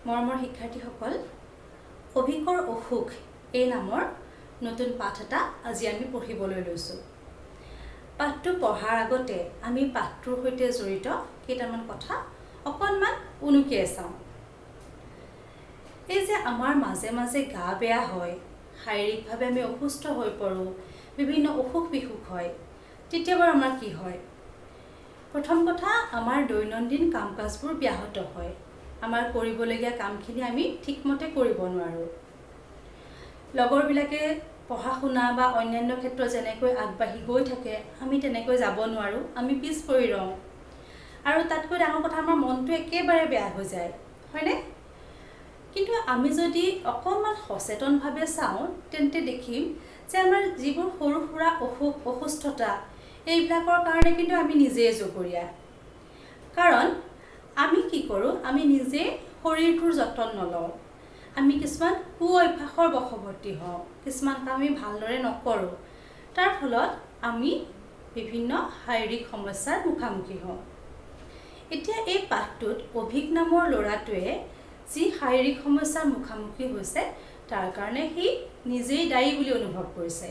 মৰমৰ শিক্ষাৰ্থীসকল, অভিকৰ অসুখ এই নামৰ নতুন পাঠ এটা আজি আমি পঢ়িবলৈ লৈছোঁ। পাঠটো পঢ়াৰ আগতে আমি পাঠটোৰ সৈতে জড়িত কেইটামান কথা অকণমান উনুকিয়াই চাওঁ। এই যে আমাৰ মাজে মাজে গা বেয়া হয়, শাৰীৰিকভাৱে আমি অসুস্থ হৈ পৰোঁ, বিভিন্ন অসুখ বিসুখ হয়, তেতিয়া বাৰু আমাৰ কি হয়? প্ৰথম কথা, আমাৰ দৈনন্দিন কাম কাজবোৰ ব্যাহত হয়। আমাৰ কৰিবলগীয়া কামখিনি আমি ঠিকমতে কৰিব নোৱাৰোঁ। লগৰবিলাকে পঢ়া শুনা বা অন্যান্য ক্ষেত্ৰত যেনেকৈ আগবাঢ়ি গৈ থাকে, আমি তেনেকৈ যাব নোৱাৰোঁ, আমি পিছ পৰি ৰওঁ। আৰু তাতকৈ ডাঙৰ কথা, আমাৰ মনটো একেবাৰে বেয়া হৈ যায়, হয়নে? কিন্তু আমি যদি অকণমান সচেতনভাৱে চাওঁ, তেন্তে দেখিম যে আমাৰ যিবোৰ সৰু সুৰা অসুস্থতা, এইবিলাকৰ কাৰণে কিন্তু আমি নিজেই জগৰীয়া। কাৰণ আমি কি কৰোঁ, আমি নিজে শৰীৰটোৰ যতন নলওঁ। আমি কিছুমান অভ্যাসৰ বশৱৰ্তী হওঁ, কিছুমান কাম আমি ভালদৰে নকৰোঁ। তাৰ ফলত আমি বিভিন্ন শাৰীৰিক সমস্যাৰ মুখামুখি হওঁ। এতিয়া এই পাঠটোত অভিক নামৰ ল'ৰাটোৱে যি শাৰীৰিক সমস্যাৰ মুখামুখি হৈছে, তাৰ কাৰণে সি নিজেই দায়ী বুলি অনুভৱ কৰিছে।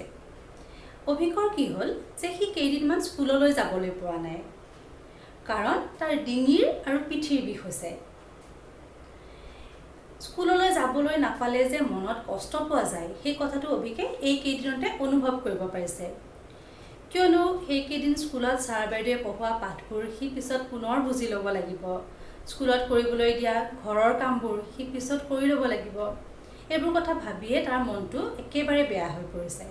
অভিকৰ কি হ'ল যে সি কেইদিনমান স্কুললৈ যাবলৈ পোৱা নাই, কাৰণ তাৰ ডিঙিৰ আৰু পিঠিৰ বিষ হৈছে। স্কুললৈ যাবলৈ নাপালে যে মনত কষ্ট পোৱা যায়, সেই কথাটো অভিকে এইকেইদিনতে অনুভৱ কৰিব পাৰিছে। কিয়নো সেইকেইদিন স্কুলত ছাৰ বাইদেৱে পঢ়োৱা পাঠবোৰ সি পিছত পুনৰ বুজি ল'ব লাগিব। স্কুলত কৰিবলৈ দিয়া ঘৰৰ কামবোৰ সি পিছত কৰি ল'ব লাগিব। এইবোৰ কথা ভাবিয়ে তাৰ মনটো একেবাৰে বেয়া হৈ পৰিছে।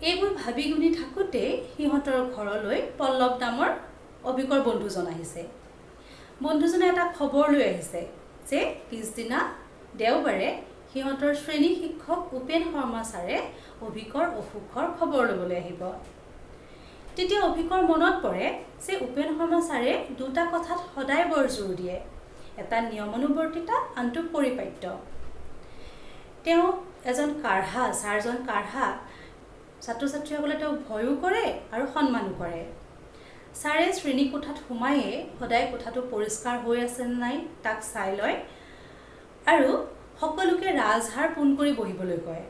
এইবোৰ ভাবি গুণি থাকোঁতেই সিহঁতৰ ঘৰলৈ পল্লৱ নামৰ অভিকৰ বন্ধুজন আহিছে। বন্ধুজনে এটা খবৰ লৈ আহিছে যে পিছদিনা দেওবাৰে সিহঁতৰ শ্ৰেণী শিক্ষক উপেন শৰ্মা ছাৰে অভিকৰ অসুখৰ খবৰ ল'বলৈ আহিব। তেতিয়া অভিকৰ মনত পৰে যে উপেন শৰ্মা ছাৰে দুটা কথাত সদায় বৰ জোৰ দিয়ে, এটা নিয়মানুৱৰ্তিতা, আনটো পৰিপাট্য। তেওঁ এজন কাঢ়া, ছাৰজন কাঢ়া, ছাত্ৰ ছাত্ৰীসকলে তেওঁক ভয়ো কৰে আৰু সন্মানো কৰে। ছাৰে শ্ৰেণীকোঠাত সোমায়ে সদায় কোঠাটো পৰিষ্কাৰ হৈ আছে নে নাই তাক চাই লয় আৰু সকলোকে ৰাজহাৰ পোন কৰি বহিবলৈ কয়।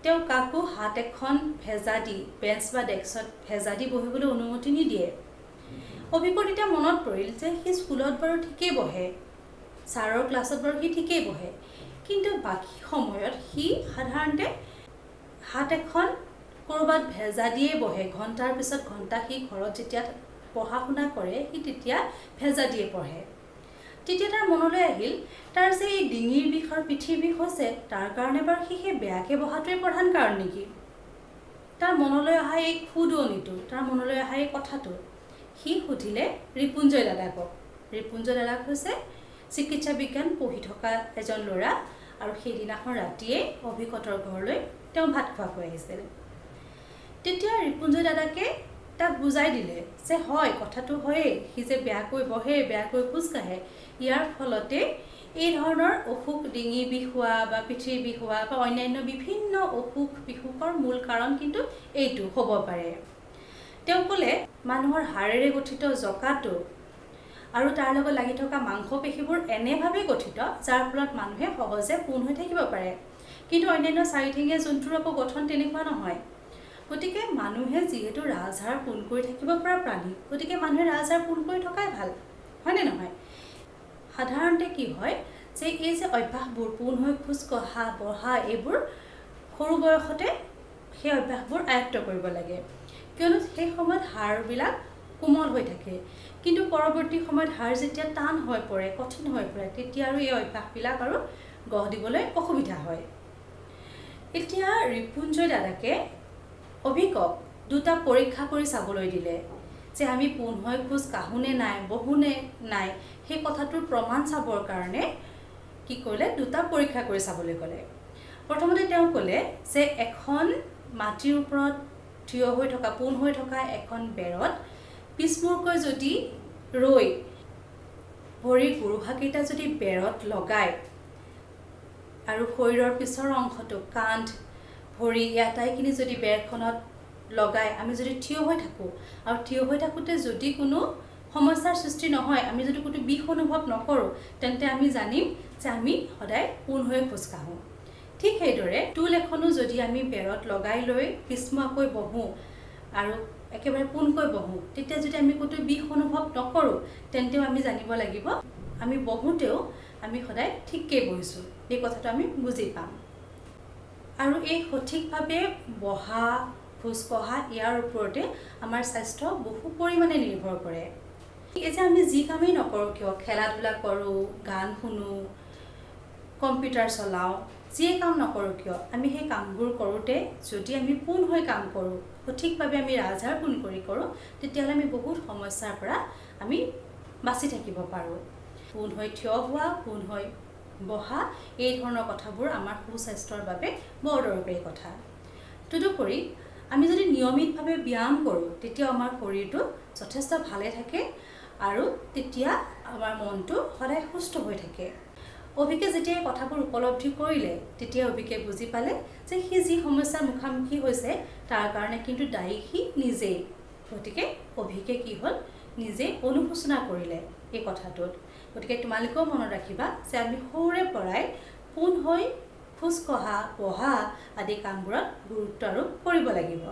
তেওঁ কাকো হাত এখন ভেজা দি বেঞ্চ বা ডেস্কত ভেজা দি বহিবলৈ অনুমতি নিদিয়ে। অভিকৰ তেতিয়া মনত পৰিল যে সি স্কুলত বাৰু ঠিকেই বহে, ছাৰৰ ক্লাছত বাৰু সি ঠিকেই বহে, কিন্তু বাকী সময়ত সি সাধাৰণতে হাত এখন ক'ৰবাত ভেজা দিয়ে বহে। ঘণ্টাৰ পিছত ঘণ্টা সি ঘৰত যেতিয়া পঢ়া শুনা কৰে, সি তেতিয়া ভেজা দিয়ে পঢ়ে। তেতিয়া তাৰ মনলৈ আহিল, তাৰ যে এই ডিঙিৰ বিষ আৰু পিঠিৰ বিষ হৈছে, তাৰ কাৰণে বাৰু সি সেই বেয়াকৈ বহাটোৱে প্ৰধান কাৰণ নেকি? তাৰ মনলৈ অহা এই খুদনিটো, তাৰ মনলৈ অহা এই কথাটো সি সুধিলে ৰিপুঞ্জয় দাদাকক। ৰিপুঞ্জয় দাদাক হৈছে চিকিৎসা বিজ্ঞান পঢ়ি থকা এজন ল'ৰা, আৰু সেইদিনাখন ৰাতিয়ে অভিকতৰ ঘৰলৈ তেওঁ ভাত খোৱাকৈ আহিছিল। তেতিয়া ৰিপুঞ্জয় দাদাকে তাক বুজাই দিলে যে হয়, কথাটো হয়েই, সি যে বেয়াকৈ বহে, বেয়াকৈ খোজকাঢ়ে, ইয়াৰ ফলতে এই ধৰণৰ অসুখ, ডিঙি বিষ হোৱা বা পিঠিৰ বিষ হোৱা বা অন্যান্য বিভিন্ন অসুখ বিসুখৰ মূল কাৰণ কিন্তু এইটো হ'ব পাৰে। তেওঁ ক'লে মানুহৰ হাড়েৰে গঠিত জকাটো আৰু তাৰ লগত লাগি থকা মাংসপেশীবোৰ এনেভাৱে গঠিত, যাৰ ফলত মানুহে সহজে পোন হৈ থাকিব পাৰে। কিন্তু অন্যান্য চাৰিঠেঙীয়া জন্তুৰ আকৌ গঠন তেনেকুৱা নহয়। গতিকে মানুহে যিহেতু ৰাজহাড় পোন কৰি থাকিব পৰা প্ৰাণী, গতিকে মানুহে ৰাজহাড় পোন কৰি থকাই ভাল, হয়নে নহয়? সাধাৰণতে কি হয় যে এই যে অভ্যাসবোৰ পোন হৈ খোজ কঢ়া, বঢ়া, এইবোৰ সৰু বয়সতে সেই অভ্যাসবোৰ আয়ত্ব কৰিব লাগে, কিয়নো সেই সময়ত হাড়বিলাক কোমল হৈ থাকে। কিন্তু পৰৱৰ্তী সময়ত হাড় যেতিয়া টান হৈ পৰে, কঠিন হৈ পৰে, তেতিয়া আৰু এই অভ্যাসবিলাক আৰু গঢ় দিবলৈ অসুবিধা হয়। এতিয়া ৰিপুঞ্জয় দাদাকে অভিকক দুটা পৰীক্ষা কৰি চাবলৈ দিলে যে আমি পোন হৈ খোজ কাঢ়োনে নাই, বহোনে নাই, সেই কথাটোৰ প্ৰমাণ চাবৰ কাৰণে কি কৰিলে, দুটা পৰীক্ষা কৰি চাবলৈ ক'লে। প্ৰথমতে তেওঁ ক'লে যে এখন মাটিৰ ওপৰত থিয় হৈ থকা, পোন হৈ থকা এখন বেৰত পিছমূৰকৈ যদি ৰৈ ভৰিৰ গোৰোহাকেইটা যদি বেৰত লগায় আৰু শৰীৰৰ পিছৰ অংশটো, কান্ধ, ভৰি, আটাইখিনি যদি বেৰখনত লগাই আমি যদি থিয় হৈ থাকোঁ, আৰু থিয় হৈ থাকোঁতে যদি কোনো সমস্যাৰ সৃষ্টি নহয়, আমি যদি কোনো বিষ অনুভৱ নকৰোঁ, তেন্তে আমি জানিম যে আমি সদায় পোন হৈ খোজ কাঢ়োঁ। ঠিক সেইদৰে টুল এখনো যদি আমি বেৰত লগাই লৈ পিছমুৱাকৈ বহোঁ আৰু একেবাৰে পোনকৈ বহোঁ, তেতিয়া যদি আমি ক'তো বিষ অনুভৱ নকৰোঁ, তেন্তেও আমি জানিব লাগিব আমি বহোঁতেও আমি সদায় ঠিককৈ বহিছোঁ, এই কথাটো আমি বুজি পাম। আৰু এই সঠিকভাৱে বহা, খোজকঢ়া ইয়াৰ ওপৰতে আমাৰ স্বাস্থ্য বহু পৰিমাণে নিৰ্ভৰ কৰে। এই যে আমি যি কামেই নকৰোঁ কিয়, খেলা ধূলা কৰোঁ, গান শুনো, কম্পিউটাৰ চলাওঁ, যিয়ে কাম নকৰোঁ কিয়, আমি সেই কামবোৰ কৰোঁতে যদি আমি পোন হৈ কাম কৰোঁ, সঠিকভাৱে আমি ৰাজহাড় পোন কৰি কৰোঁ, তেতিয়াহ'লে আমি বহুত সমস্যাৰ পৰা আমি বাচি থাকিব পাৰোঁ। পোন হৈ থিয় হোৱা, পোন হৈ বহা, এই ধৰণৰ কথাবোৰ আমাৰ সুস্বাস্থ্যৰ বাবে বৰ দৰকাৰী কথা। তদুপৰি আমি যদি নিয়মিতভাৱে ব্যায়াম কৰোঁ, তেতিয়াও আমাৰ শৰীৰটো যথেষ্ট ভালে থাকে আৰু তেতিয়া আমাৰ মনটো সদায় সুস্থ হৈ থাকে। অভিকে যেতিয়া কথাবোৰ উপলব্ধি কৰিলে, তেতিয়া অভিকে বুজি পালে যে সি যি সমস্যাৰ মুখামুখি হৈছে তাৰ কাৰণে কিন্তু দায়ী সি নিজেই। গতিকে অভিকে কি হ'ল, নিজে অনুশোচনা কৰিলে এই কথাটোত। গতিকে তোমালোকেও মনত ৰাখিবা যে আমি সৰুৰে পৰাই পোন হৈ খোজকঢ়া, বহা আদি কামবোৰত গুৰুত্ব আৰোপ কৰিব লাগিব।